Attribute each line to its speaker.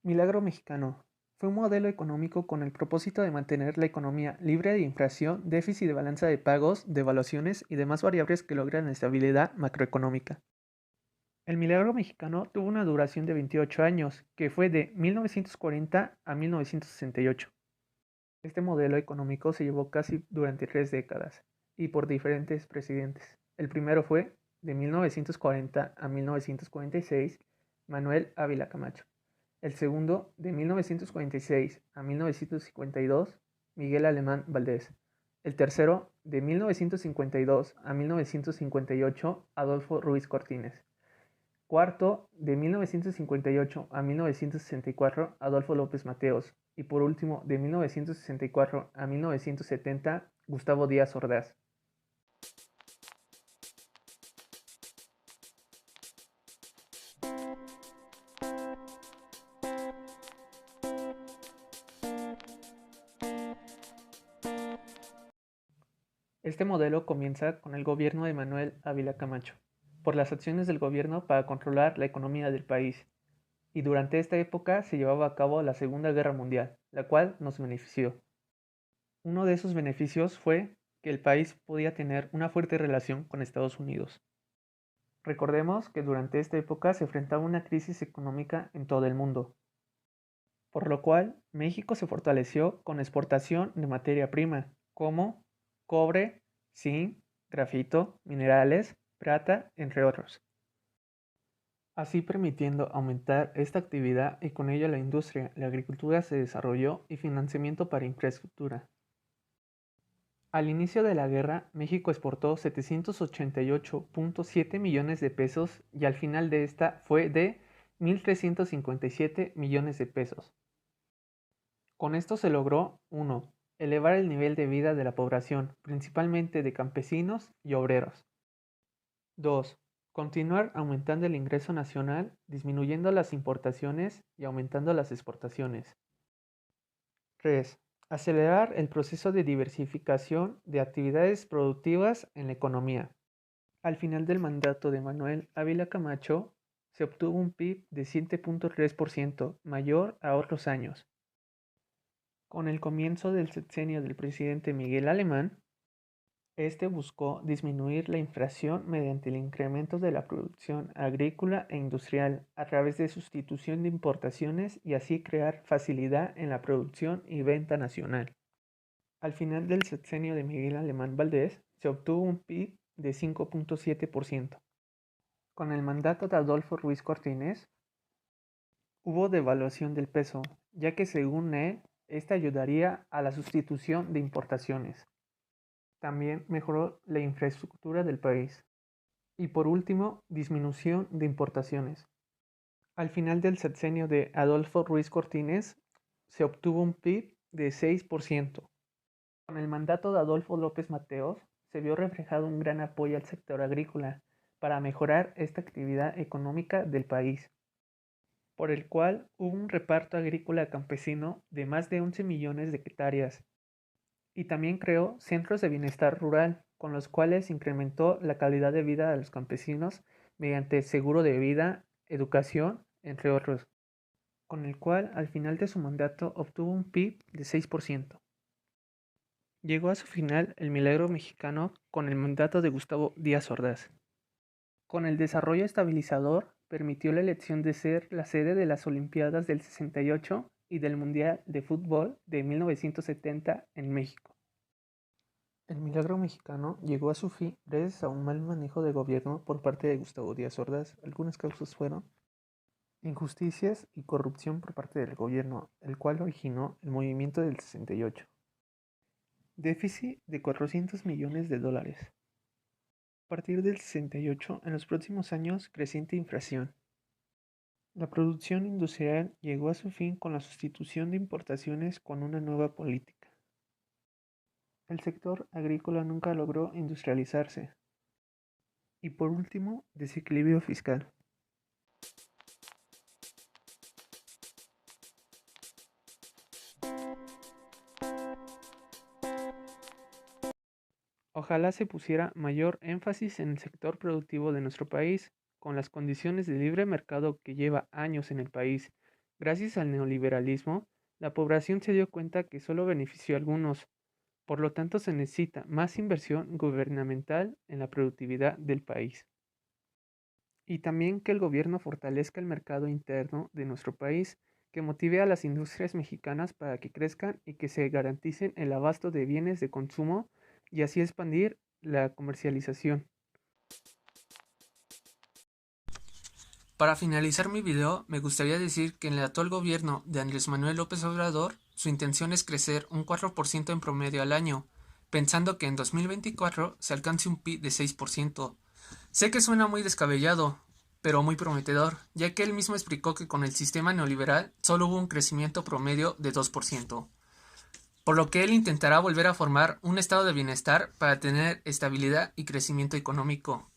Speaker 1: Milagro Mexicano fue un modelo económico con el propósito de mantener la economía libre de inflación, déficit de balanza de pagos, devaluaciones y demás variables que logran estabilidad macroeconómica. El Milagro Mexicano tuvo una duración de 28 años, que fue de 1940 a 1968. Este modelo económico se llevó casi durante 3 décadas y por diferentes presidentes. El primero fue de 1940 a 1946, Manuel Ávila Camacho. El segundo, de 1946 a 1952, Miguel Alemán Valdés. El tercero, de 1952 a 1958, Adolfo Ruiz Cortines. Cuarto, de 1958 a 1964, Adolfo López Mateos. Y por último, de 1964 a 1970, Gustavo Díaz Ordaz. Este modelo comienza con el gobierno de Manuel Ávila Camacho, por las acciones del gobierno para controlar la economía del país, y durante esta época se llevaba a cabo la Segunda Guerra Mundial, la cual nos benefició. Uno de esos beneficios fue que el país podía tener una fuerte relación con Estados Unidos. Recordemos que durante esta época se enfrentaba una crisis económica en todo el mundo, por lo cual México se fortaleció con exportación de materia prima, como cobre, zinc, grafito, minerales, plata, entre otros, así permitiendo aumentar esta actividad y con ello la industria, la agricultura se desarrolló y financiamiento para infraestructura. Al inicio de la guerra, México exportó 788.7 millones de pesos y al final de esta fue de 1.357 millones de pesos. Con esto se logró 1. Elevar el nivel de vida de la población, principalmente de campesinos y obreros. 2. Continuar aumentando el ingreso nacional, disminuyendo las importaciones y aumentando las exportaciones. 3. Acelerar el proceso de diversificación de actividades productivas en la economía. Al final del mandato de Manuel Ávila Camacho, se obtuvo un PIB de 7.3% mayor a otros años. Con el comienzo del sexenio del presidente Miguel Alemán, este buscó disminuir la inflación mediante el incremento de la producción agrícola e industrial a través de sustitución de importaciones y así crear facilidad en la producción y venta nacional. Al final del sexenio de Miguel Alemán Valdés, se obtuvo un PIB de 5.7%. Con el mandato de Adolfo Ruiz Cortines, hubo devaluación del peso, ya que según él, esta ayudaría a la sustitución de importaciones. También mejoró la infraestructura del país. Y por último, disminución de importaciones. Al final del sexenio de Adolfo Ruiz Cortines, se obtuvo un PIB de 6%. Con el mandato de Adolfo López Mateos, se vio reflejado un gran apoyo al sector agrícola para mejorar esta actividad económica del país, por el cual hubo un reparto agrícola campesino de más de 11 millones de hectáreas, y también creó centros de bienestar rural, con los cuales incrementó la calidad de vida de los campesinos mediante seguro de vida, educación, entre otros, con el cual al final de su mandato obtuvo un PIB de 6%. Llegó a su final el milagro mexicano con el mandato de Gustavo Díaz Ordaz. Con el desarrollo estabilizador, permitió la elección de ser la sede de las Olimpiadas del 68 y del Mundial de Fútbol de 1970 en México. El milagro mexicano llegó a su fin gracias a un mal manejo de gobierno por parte de Gustavo Díaz Ordaz. Algunas causas fueron injusticias y corrupción por parte del gobierno, el cual originó el movimiento del 68. Déficit de 400 millones de dólares. A partir del 68, en los próximos años, creciente inflación. La producción industrial llegó a su fin con la sustitución de importaciones con una nueva política. El sector agrícola nunca logró industrializarse. Y por último, desequilibrio fiscal. Ojalá se pusiera mayor énfasis en el sector productivo de nuestro país, con las condiciones de libre mercado que lleva años en el país, Gracias al neoliberalismo, la población se dio cuenta que solo benefició a algunos, por lo tanto se necesita más inversión gubernamental en la productividad del país. Y también que el gobierno fortalezca el mercado interno de nuestro país, que motive a las industrias mexicanas para que crezcan y que se garanticen el abasto de bienes de consumo y así expandir la comercialización.
Speaker 2: Para finalizar mi video, me gustaría decir que en el actual gobierno de Andrés Manuel López Obrador, su intención es crecer un 4% en promedio al año, pensando que en 2024 se alcance un PIB de 6%. Sé que suena muy descabellado, pero muy prometedor, ya que él mismo explicó que con el sistema neoliberal solo hubo un crecimiento promedio de 2%, por lo que él intentará volver a formar un estado de bienestar para tener estabilidad y crecimiento económico.